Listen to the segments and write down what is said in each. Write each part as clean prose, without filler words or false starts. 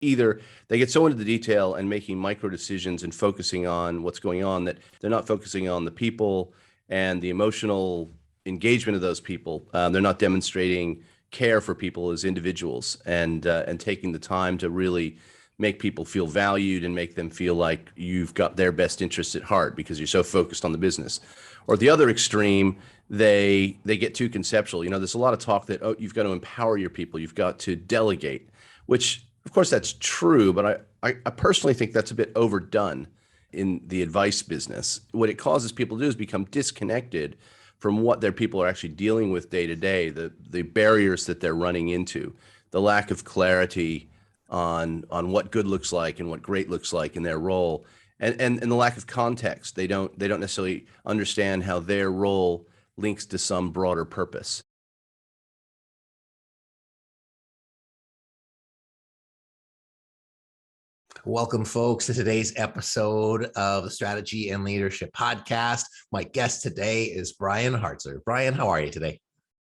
either they get so into the detail and making micro decisions and focusing on what's going on that they're not focusing on the people and the emotional engagement of those people. They're not demonstrating care for people as individuals and taking the time to really make people feel valued and make them feel like you've got their best interests at heart because you're so focused on the business. Or at the other extreme, they get too conceptual. There's a lot of talk that, oh, you've got to empower your people, you've got to delegate, which of course that's true, but I personally think that's a bit overdone in the advice business. What it causes people to do is become disconnected from what their people are actually dealing with day to day, the barriers that they're running into, the lack of clarity on what good looks like and what great looks like in their role, and the lack of context. They don't necessarily understand how their role links to some broader purpose. Welcome, folks, to today's episode of the Strategy and Leadership Podcast. My guest today is Brian Hartzer. Brian, how are you today?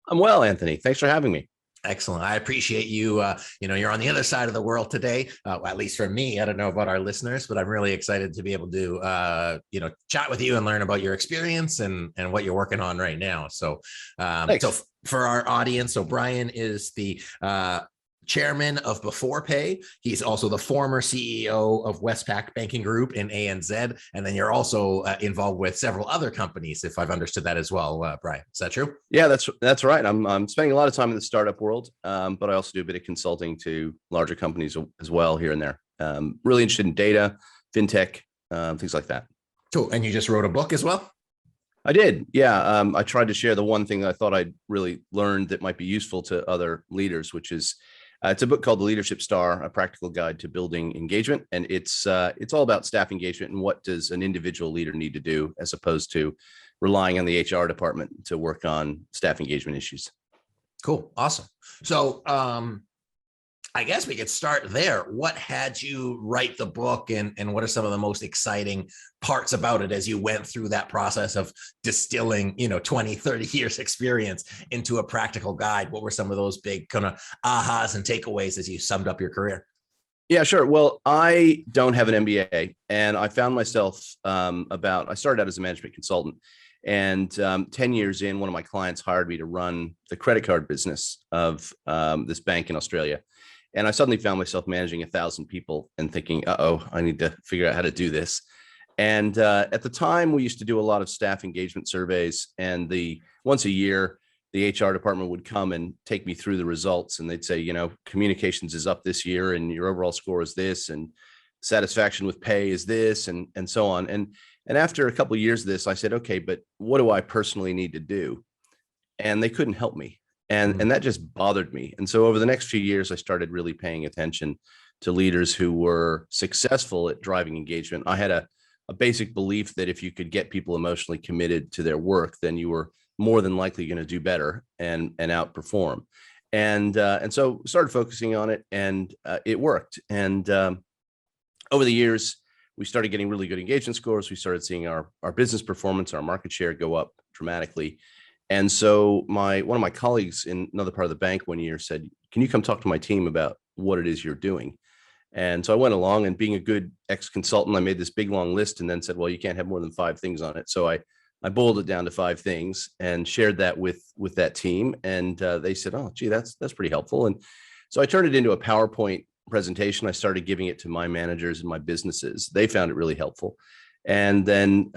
I'm well, Anthony. Thanks for having me. Excellent. I appreciate you. You're on the other side of the world today, at least for me. I don't know about our listeners, but I'm really excited to be able to, chat with you and learn about your experience and what you're working on right now. So for our audience, so Brian is the chairman of Before Pay. He's also the former CEO of Westpac Banking Group in ANZ. And then you're also involved with several other companies, if I've understood that as well, Brian. Is that true? Yeah, that's right. I'm spending a lot of time in the startup world, but I also do a bit of consulting to larger companies as well here and there. Really interested in data, fintech, things like that. Cool. And you just wrote a book as well? I did. Yeah. I tried to share the one thing that I thought I'd really learned that might be useful to other leaders, which is it's a book called The Leadership Star, A Practical Guide to Building Engagement. And it's all about staff engagement and what does an individual leader need to do as opposed to relying on the HR department to work on staff engagement issues. Cool. Awesome. So I guess we could start there. What had you write the book and what are some of the most exciting parts about it as you went through that process of distilling, 20, 30 years experience into a practical guide? What were some of those big kind of ahas and takeaways as you summed up your career? Yeah, sure. Well, I don't have an MBA, and I found myself I started out as a management consultant, and 10 years in, one of my clients hired me to run the credit card business of this bank in Australia. And I suddenly found myself managing 1,000 people and thinking, I need to figure out how to do this. And at the time, we used to do a lot of staff engagement surveys. And once a year, the HR department would come and take me through the results. And they'd say, communications is up this year and your overall score is this, and satisfaction with pay is this, and so on. And after a couple of years of this, I said, okay, but what do I personally need to do? And they couldn't help me. And that just bothered me. And so over the next few years, I started really paying attention to leaders who were successful at driving engagement. I had a basic belief that if you could get people emotionally committed to their work, then you were more than likely going to do better and outperform. And so started focusing on it, and it worked. And over the years, we started getting really good engagement scores. We started seeing our business performance, our market share go up dramatically. And so one of my colleagues in another part of the bank one year said, can you come talk to my team about what it is you're doing? And so I went along, and being a good ex-consultant, I made this big long list and then said, well, you can't have more than 5 things on it. So I boiled it down to 5 things and shared that with that team. And they said, oh, gee, that's pretty helpful. And so I turned it into a PowerPoint presentation. I started giving it to my managers and my businesses. They found it really helpful. And then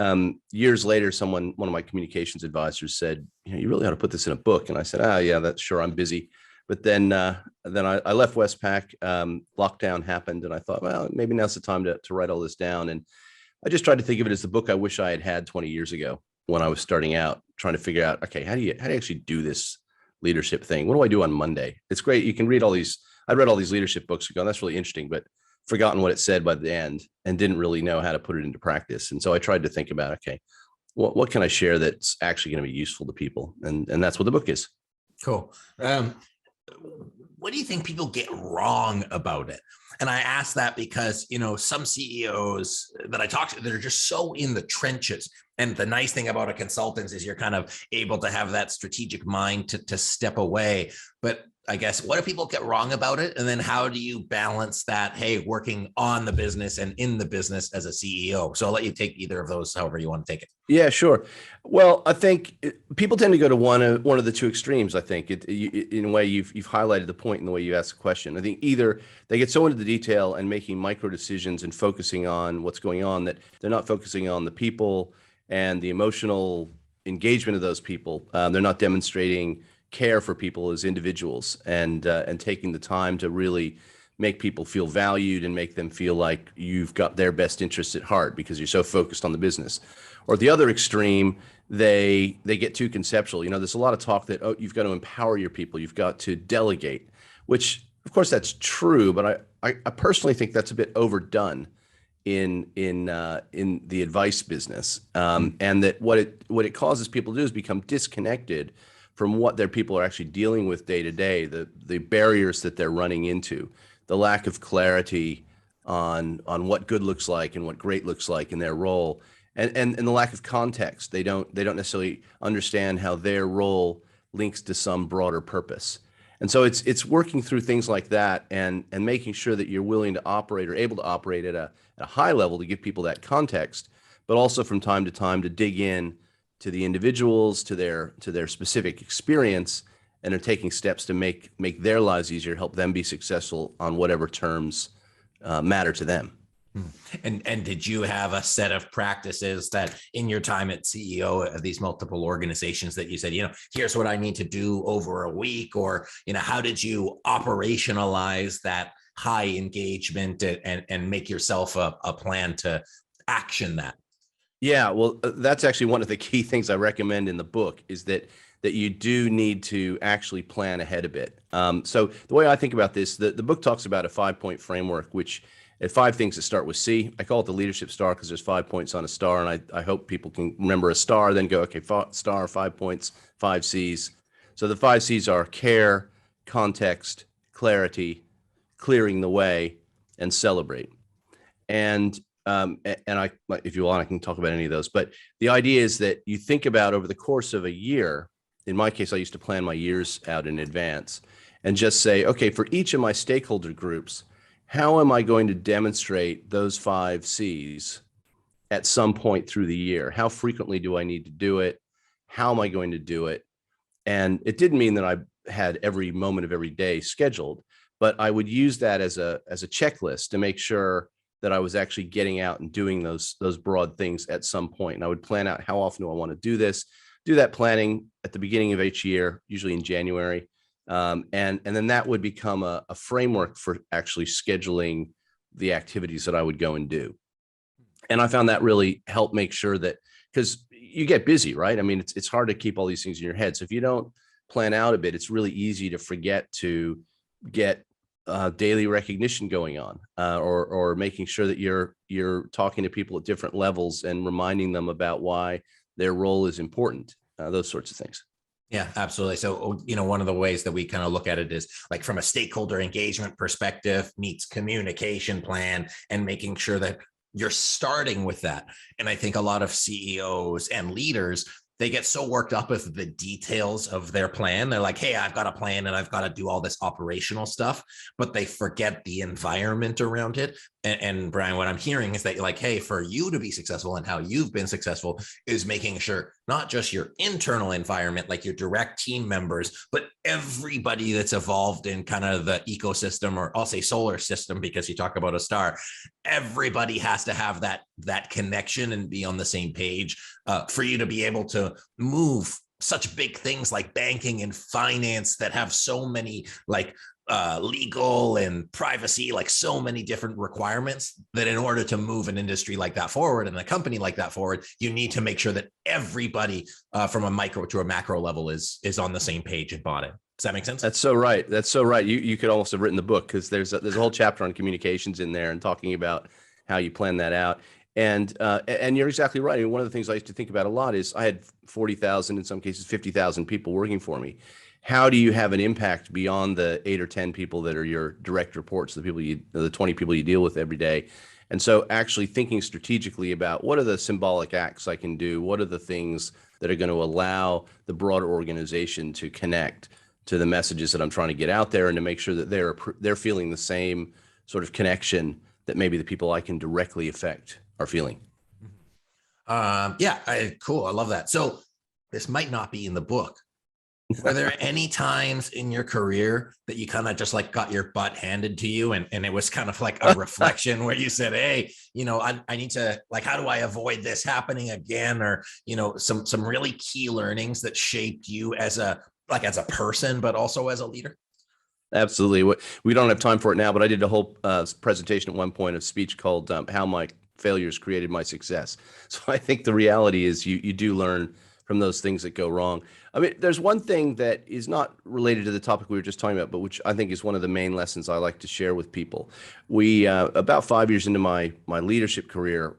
years later, one of my communications advisors said, you really ought to put this in a book. And I said, yeah, that's sure, I'm busy. But then I left Westpac. Lockdown happened, and I thought, well, maybe now's the time to write all this down. And I just tried to think of it as the book I wish I had 20 years ago when I was starting out, trying to figure out, okay, how do you actually do this leadership thing? What do I do on Monday? It's great. You can read all these. I read all these leadership books and go, that's really interesting, but forgotten what it said by the end and didn't really know how to put it into practice. And so I tried to think about, okay, what can I share that's actually going to be useful to people? And that's what the book is. Cool. What do you think people get wrong about it? And I ask that because, some CEOs that I talk to, they're just so in the trenches. And the nice thing about a consultant is you're kind of able to have that strategic mind to step away. But I guess, what do people get wrong about it? And then how do you balance that, hey, working on the business and in the business as a CEO? So I'll let you take either of those, however you want to take it. Yeah, sure. Well, I think people tend to go to one of the two extremes. I think in a way you've highlighted the point in the way you asked the question. I think either they get so into the detail and making micro decisions and focusing on what's going on that they're not focusing on the people and the emotional engagement of those people. They're not demonstrating care for people as individuals and taking the time to really make people feel valued and make them feel like you've got their best interests at heart because you're so focused on the business. Or the other extreme, they get too conceptual. There's a lot of talk that, oh, you've got to empower your people, you've got to delegate, which of course that's true, but I personally think that's a bit overdone in the advice business, and that what it causes people to do is become disconnected from what their people are actually dealing with day to day, the barriers that they're running into, the lack of clarity on what good looks like and what great looks like in their role, and the lack of context. They don't necessarily understand how their role links to some broader purpose. And so it's working through things like that and making sure that you're willing to operate or able to operate at a high level to give people that context, but also from time to time to dig in to the individuals, to their specific experience, and are taking steps to make their lives easier, help them be successful on whatever terms matter to them. And did you have a set of practices that in your time at CEO of these multiple organizations that you said, here's what I need to do over a week, or, how did you operationalize that high engagement and make yourself a plan to action that? Yeah, well, that's actually one of the key things I recommend in the book is that you do need to actually plan ahead a bit. So the way I think about this, the book talks about a 5-point framework, which at 5 things that start with C. I call it the leadership star because there's 5 points on a star, and I hope people can remember a star, then go, okay, star, 5 points, 5 C's. So the 5 C's are care, context, clarity, clearing the way, and celebrate. And if you want, I can talk about any of those. But the idea is that you think about over the course of a year. In my case, I used to plan my years out in advance and just say, okay, for each of my stakeholder groups, how am I going to demonstrate those 5 C's at some point through the year? How frequently do I need to do it? How am I going to do it? And it didn't mean that I had every moment of every day scheduled, but I would use that as a checklist to make sure that I was actually getting out and doing those broad things at some point. And I would plan out how often do I want to do this, do that planning at the beginning of each year, usually in January. And then that would become a framework for actually scheduling the activities that I would go and do. And I found that really helped make sure that, because you get busy, right? I mean, it's hard to keep all these things in your head. So if you don't plan out a bit, it's really easy to forget to get daily recognition going on, or making sure that you're talking to people at different levels and reminding them about why their role is important, those sorts of things. Yeah, absolutely. So, one of the ways that we kind of look at it is like from a stakeholder engagement perspective meets communication plan and making sure that you're starting with that. And I think a lot of CEOs and leaders, they get so worked up with the details of their plan. They're like, hey, I've got a plan and I've got to do all this operational stuff, but they forget the environment around it. And Brian, what I'm hearing is that you're like, hey, for you to be successful and how you've been successful is making sure not just your internal environment, like your direct team members, but everybody that's involved in kind of the ecosystem, or I'll say solar system, because you talk about a star, everybody has to have that connection and be on the same page for you to be able to move such big things like banking and finance that have so many like legal and privacy, like so many different requirements, that in order to move an industry like that forward and a company like that forward, you need to make sure that everybody from a micro to a macro level is on the same page and bought it. Does that make sense? That's so right. That's so right. You could almost have written the book, because there's a whole chapter on communications in there and talking about how you plan that out. And you're exactly right. I mean, one of the things I used to think about a lot is I had 40,000, in some cases 50,000 people working for me. How do you have an impact beyond the 8 or 10 people that are your direct reports, the 20 people you deal with every day? And so actually thinking strategically about what are the symbolic acts I can do? What are the things that are going to allow the broader organization to connect? to the messages that I'm trying to get out there, and to make sure that they're feeling the same sort of connection that maybe the people I can directly affect are feeling. Cool. I love that. So this might not be in the book. Were there any times in your career that you kind of just like got your butt handed to you, and it was kind of like a reflection where you said, hey, I need to, like, how do I avoid this happening again? Or, some really key learnings that shaped you as a person, but also as a leader? Absolutely. We don't have time for it now, but I did a whole presentation at one point, a speech called How My Failures Created My Success. So I think the reality is you do learn from those things that go wrong. I mean, there's one thing that is not related to the topic we were just talking about, but which I think is one of the main lessons I like to share with people. We, about 5 years into my leadership career,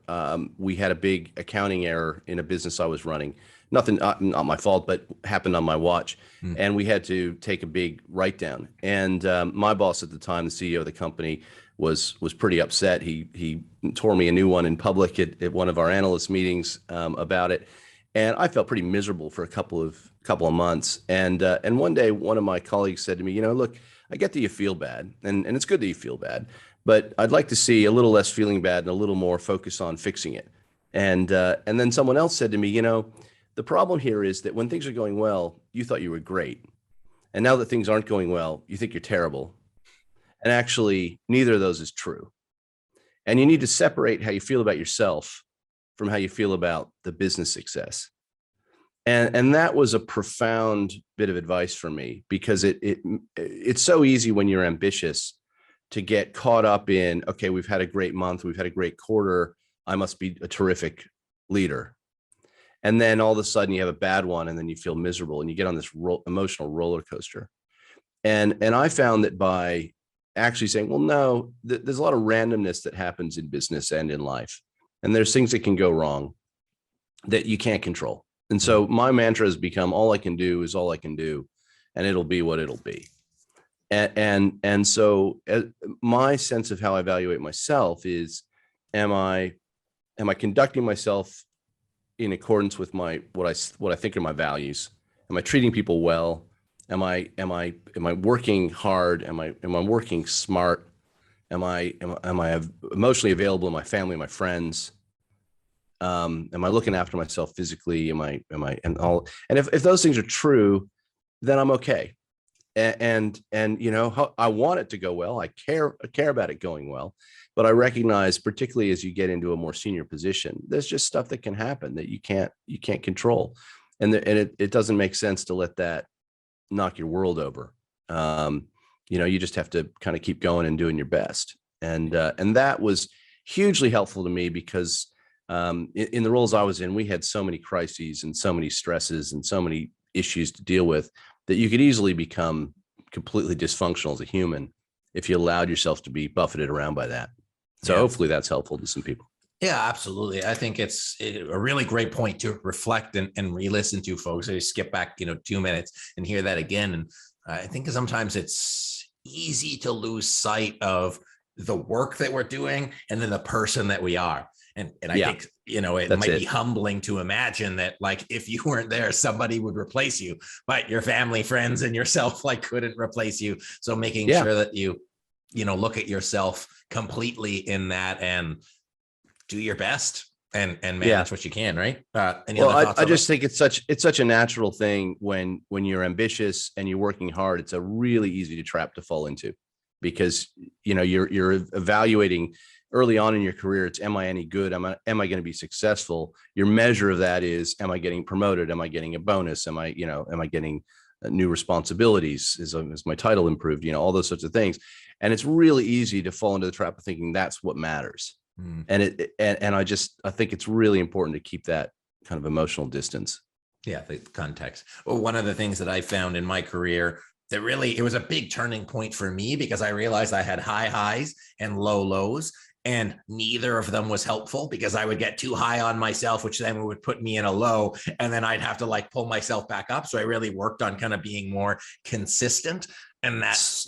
we had a big accounting error in a business I was running. Nothing, not my fault, but happened on my watch. And we had to take a big write down. And my boss at the time, the CEO of the company, was pretty upset. He tore me a new one in public at one of our analyst meetings about it. And I felt pretty miserable for a couple of months. And one day, one of my colleagues said to me, look, I get that you feel bad, and it's good that you feel bad, but I'd like to see a little less feeling bad and a little more focus on fixing it. And then someone else said to me, the problem here is that when things are going well, you thought you were great. And now that things aren't going well, you think you're terrible. And actually, neither of those is true. And you need to separate how you feel about yourself from how you feel about the business success. And that was a profound bit of advice for me, because it's so easy when you're ambitious to get caught up in, okay, we've had a great month, we've had a great quarter, I must be a terrific leader. And then all of a sudden you have a bad one, and then you feel miserable, and you get on this emotional roller coaster. And I found that by actually saying, well, no, there's a lot of randomness that happens in business and in life. And there's things that can go wrong that you can't control. And so my mantra has become, all I can do is all I can do, and it'll be what it'll be. And so my sense of how I evaluate myself is, am I conducting myself in accordance with what I think are my values? Am I treating people well? Am I working hard? Am I working smart? Am I emotionally available to my family, my friends? Am I looking after myself physically? And if those things are true, then I'm okay. And I want it to go well. I care about it going well, but I recognize, particularly as you get into a more senior position, there's just stuff that can happen that you can't control. And it doesn't make sense to let that knock your world over. You just have to kind of keep going and doing your best. And that was hugely helpful to me, because in the roles I was in, we had so many crises and so many stresses and so many issues to deal with, that you could easily become completely dysfunctional as a human if you allowed yourself to be buffeted around by that. So hopefully that's helpful to some people. Yeah, absolutely. I think it's a really great point to reflect and re-listen to, folks. So you skip back, 2 minutes and hear that again. And I think sometimes it's easy to lose sight of the work that we're doing and then the person that we are. And I think, it might be humbling to imagine that, like, if you weren't there, somebody would replace you, but your family, friends, and yourself, couldn't replace you. So making sure that you look at yourself completely in that and do your best and manage what you can. Right. I just think it's such a natural thing when you're ambitious and you're working hard. It's a really easy trap to fall into, because, you're evaluating early on in your career. It's, am I any good? Am I going to be successful? Your measure of that is, am I getting promoted? Am I getting a bonus? Am I getting new responsibilities? Is my title improved? All those sorts of things. And it's really easy to fall into the trap of thinking that's what matters. And I think it's really important to keep that kind of emotional distance. Yeah, the context. Well, one of the things that I found in my career that really, it was a big turning point for me, because I realized I had high highs and low lows, and neither of them was helpful, because I would get too high on myself, which then would put me in a low, and then I'd have to pull myself back up. So I really worked on kind of being more consistent, and that's,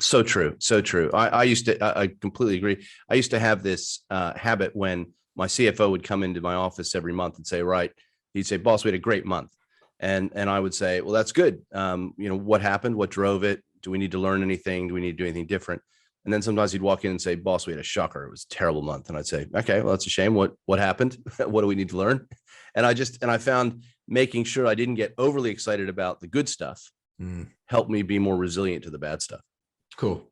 So true. So true. I completely agree. I used to have this habit when my CFO would come into my office every month and say, right, he'd say, boss, we had a great month. And I would say, well, that's good. What happened? What drove it? Do we need to learn anything? Do we need to do anything different? And then sometimes he'd walk in and say, boss, we had a shocker. It was a terrible month. And I'd say, okay, well, that's a shame. What happened? What do we need to learn? And I found making sure I didn't get overly excited about the good stuff helped me be more resilient to the bad stuff. Cool.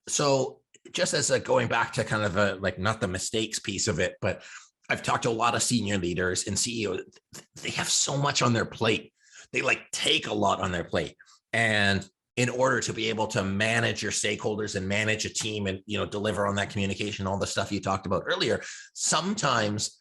So just as going back to kind of like not the mistakes piece of it, but I've talked to a lot of senior leaders and CEOs. They have so much on their plate. They like take a lot on their plate. And in order to be able to manage your stakeholders and manage a team and, deliver on that communication, all the stuff you talked about earlier, sometimes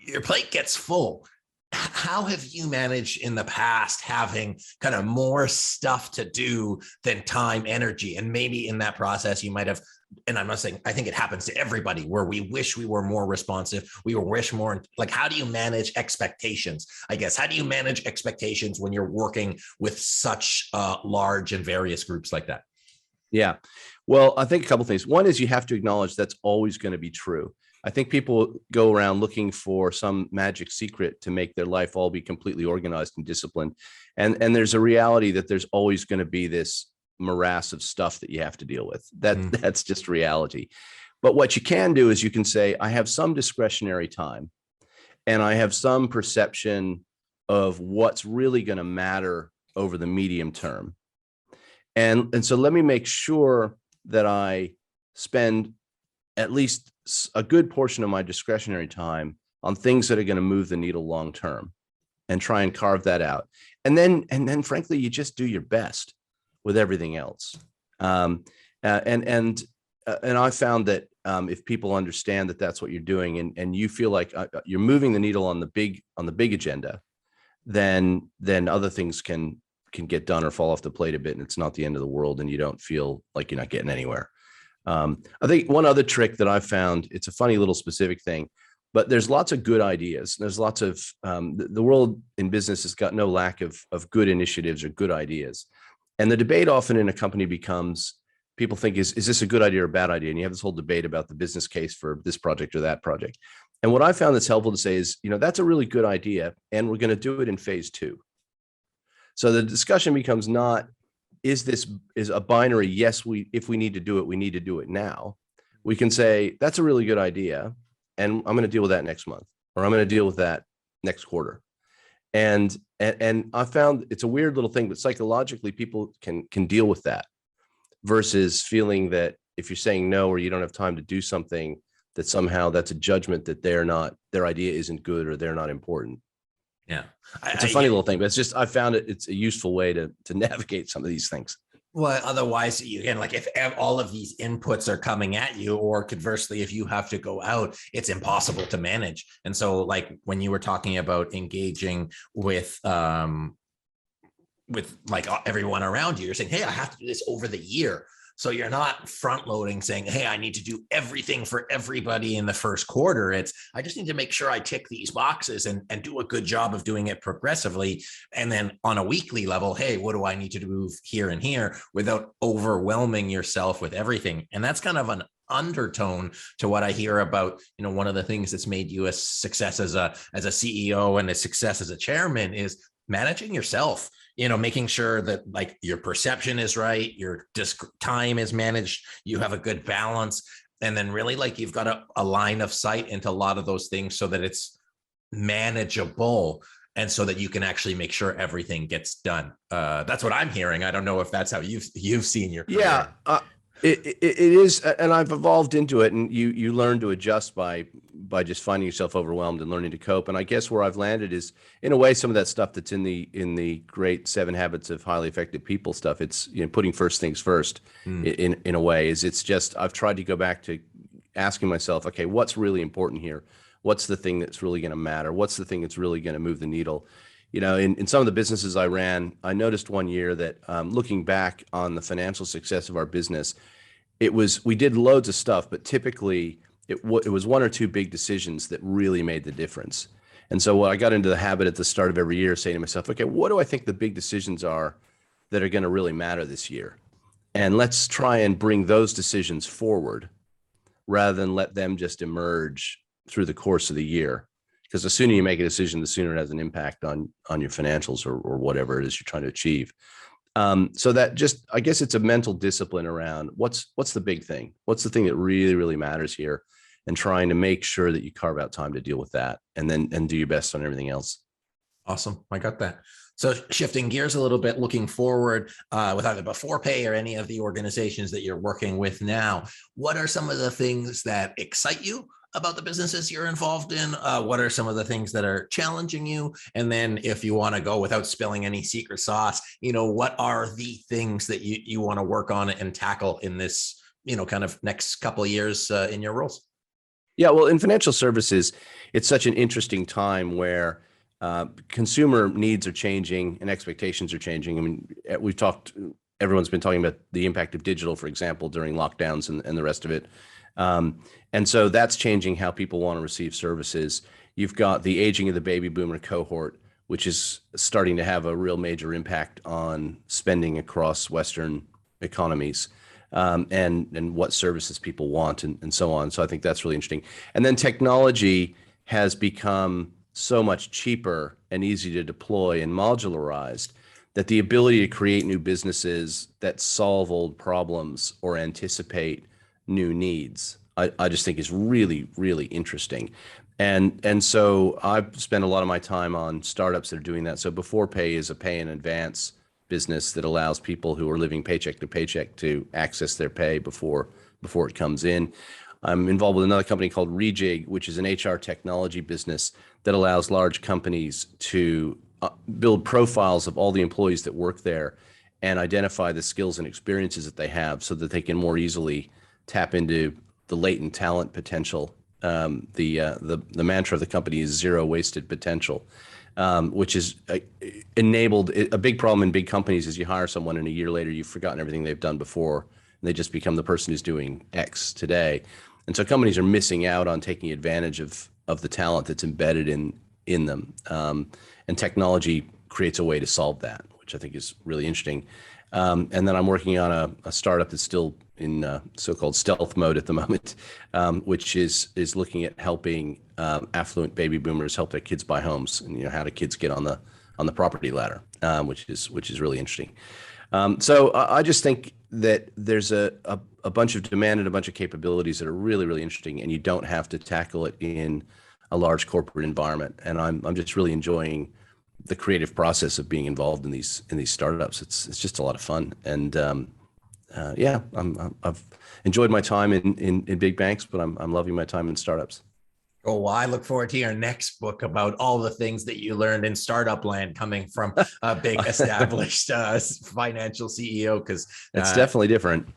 your plate gets full. How have you managed in the past having kind of more stuff to do than time, energy? And maybe in that process, you might have, and I'm not saying, I think it happens to everybody where we wish we were more responsive. We wish more, like, how do you manage expectations? I guess, how do you manage expectations when you're working with such large and various groups like that? Yeah. Well, I think a couple of things. One is you have to acknowledge that's always going to be true. I think people go around looking for some magic secret to make their life all be completely organized and disciplined. And there's a reality that there's always going to be this morass of stuff that you have to deal with. That's just reality. But what you can do is you can say, I have some discretionary time and I have some perception of what's really going to matter over the medium term. And so let me make sure that I spend at least a good portion of my discretionary time on things that are going to move the needle long term and try and carve that out. And then frankly, you just do your best with everything else. And I found that if people understand that that's what you're doing and you feel like you're moving the needle on the big agenda, then other things can get done or fall off the plate a bit, and it's not the end of the world, and you don't feel like you're not getting anywhere. I think one other trick that I've found, it's a funny little specific thing, but there's lots of good ideas. There's lots of the world in business has got no lack of good initiatives or good ideas. And the debate often in a company becomes, people think, is this a good idea or a bad idea? And you have this whole debate about the business case for this project or that project. And what I found that's helpful to say is, that's a really good idea, and we're going to do it in phase 2. So the discussion becomes not, is a binary, yes, if we need to do it, we need to do it now. We can say, that's a really good idea, and I'm going to deal with that next month, or I'm going to deal with that next quarter. And I found it's a weird little thing, but psychologically people can deal with that versus feeling that if you're saying no, or you don't have time to do something, that somehow that's a judgment that their idea isn't good or they're not important. Yeah. It's a funny little thing, but I found it's a useful way to navigate some of these things. Well, otherwise, like if all of these inputs are coming at you, or conversely, if you have to go out, it's impossible to manage. And so like when you were talking about engaging with like everyone around you, you're saying, hey, I have to do this over the year. So you're not front loading saying, hey, I need to do everything for everybody in the first quarter. It's, I just need to make sure I tick these boxes and do a good job of doing it progressively. And then on a weekly level, hey, what do I need to do here and here without overwhelming yourself with everything? And that's kind of an undertone to what I hear about, one of the things that's made you a success as a CEO and a success as a chairman is managing yourself. Making sure that like your perception is right, your time is managed, you have a good balance, and then really like you've got a line of sight into a lot of those things so that it's manageable and so that you can actually make sure everything gets done. That's what I'm hearing. I don't know if that's how you've seen your career. Yeah, it is, and I've evolved into it, and you learn to adjust by just finding yourself overwhelmed and learning to cope. And I guess where I've landed is, in a way, some of that stuff that's in the great 7 Habits of Highly Effective People stuff. It's putting first things first. In a way, it's just I've tried to go back to asking myself, okay, what's really important here? What's the thing that's really going to matter? What's the thing that's really going to move the needle? In some of the businesses I ran, I noticed one year that looking back on the financial success of our business, we did loads of stuff, but typically it was 1 or 2 big decisions that really made the difference. And so I got into the habit at the start of every year saying to myself, okay, what do I think the big decisions are that are going to really matter this year? And let's try and bring those decisions forward rather than let them just emerge through the course of the year. because the sooner you make a decision, the sooner it has an impact on your financials or whatever it is you're trying to achieve. So that just, I guess it's a mental discipline around what's the big thing, what's the thing that really, really matters here, and trying to make sure that you carve out time to deal with that, and then do your best on everything else. Awesome. I got that. So shifting gears a little bit, looking forward with either Before Pay or any of the organizations that you're working with now, what are some of the things that excite you about the businesses you're involved in? What are some of the things that are challenging you? And then if you want to go without spilling any secret sauce, what are the things that you want to work on and tackle in this, kind of next couple of years in your roles? Yeah, well, in financial services, it's such an interesting time where consumer needs are changing and expectations are changing. I mean, everyone's been talking about the impact of digital, for example, during lockdowns and the rest of it. And so that's changing how people want to receive services. You've got the aging of the baby boomer cohort, which is starting to have a real major impact on spending across Western economies, and what services people want and so on. So I think that's really interesting. And then technology has become so much cheaper and easy to deploy and modularized that the ability to create new businesses that solve old problems or anticipate new needs, I just think is really, really interesting. And so I've spent a lot of my time on startups that are doing that. So Before Pay is a pay in advance business that allows people who are living paycheck to paycheck to access their pay before it comes in. I'm involved with another company called Rejig, which is an HR technology business that allows large companies to build profiles of all the employees that work there and identify the skills and experiences that they have so that they can more easily tap into the latent talent potential. The mantra of the company is zero wasted potential, which is enabled. A big problem in big companies is you hire someone and a year later you've forgotten everything they've done before, and they just become the person who's doing X today. And so companies are missing out on taking advantage of the talent that's embedded in them. And technology creates a way to solve that, which I think is really interesting. And then I'm working on a startup that's still in so-called stealth mode at the moment, which is looking at helping affluent baby boomers help their kids buy homes, and how do kids get on the property ladder, which is really interesting. So I just think that there's a bunch of demand and a bunch of capabilities that are really, really interesting, and you don't have to tackle it in a large corporate environment. And I'm just really enjoying the creative process of being involved in these startups. It's just a lot of fun. And yeah, I've enjoyed my time in big banks, but I'm loving my time in startups. Oh, well, I look forward to your next book about all the things that you learned in startup land coming from a big established financial CEO, because it's definitely different.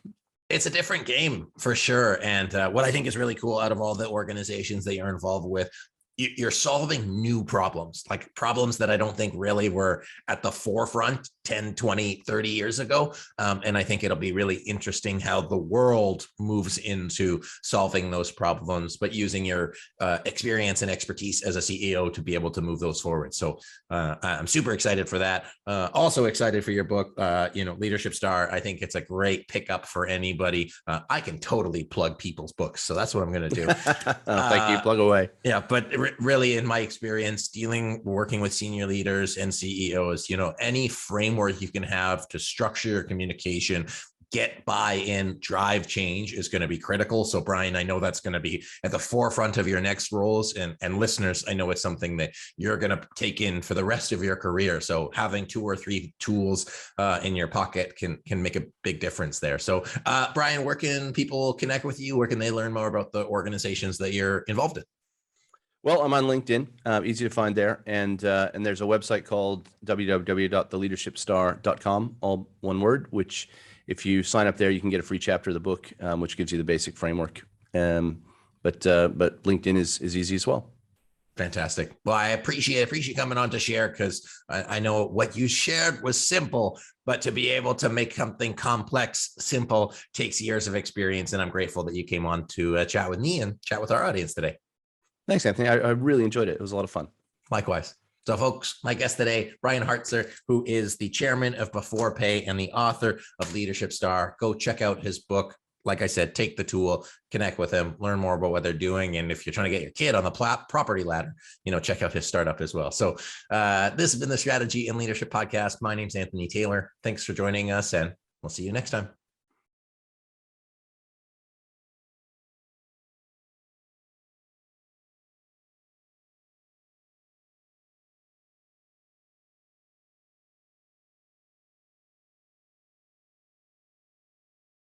It's a different game for sure. And what I think is really cool out of all the organizations that you're involved with, you're solving new problems, like problems that I don't think really were at the forefront 10, 20, 30 years ago. And I think it'll be really interesting how the world moves into solving those problems, but using your experience and expertise as a CEO to be able to move those forward. So I'm super excited for that. Also excited for your book, Leadership Star. I think it's a great pickup for anybody. I can totally plug people's books. So that's what I'm going to do. Thank you. Plug away. Yeah, but really, in my experience, working with senior leaders and CEOs, any framework you can have to structure your communication, get buy-in, drive change is going to be critical. So Brian, I know that's going to be at the forefront of your next roles, and listeners, I know it's something that you're going to take in for the rest of your career. So having 2 or 3 tools in your pocket can make a big difference there. So Brian, where can people connect with you? Where can they learn more about the organizations that you're involved in? Well, I'm on LinkedIn, easy to find there. And there's a website called www.theleadershipstar.com, all one word, which if you sign up there, you can get a free chapter of the book, which gives you the basic framework. But LinkedIn is easy as well. Fantastic. Well, I appreciate you coming on to share, because I know what you shared was simple, but to be able to make something complex simple takes years of experience. And I'm grateful that you came on to chat with me and chat with our audience today. Thanks, Anthony. I really enjoyed it. It was a lot of fun. Likewise. So folks, my guest today, Brian Hartzer, who is the chairman of Before Pay and the author of Leadership Star. Go check out his book, like I said, take the tool, connect with them, learn more about what they're doing. And if you're trying to get your kid on the property ladder, check out his startup as well. So this has been the Strategy and Leadership Podcast. My name's Anthony Taylor. Thanks for joining us, and we'll see you next time.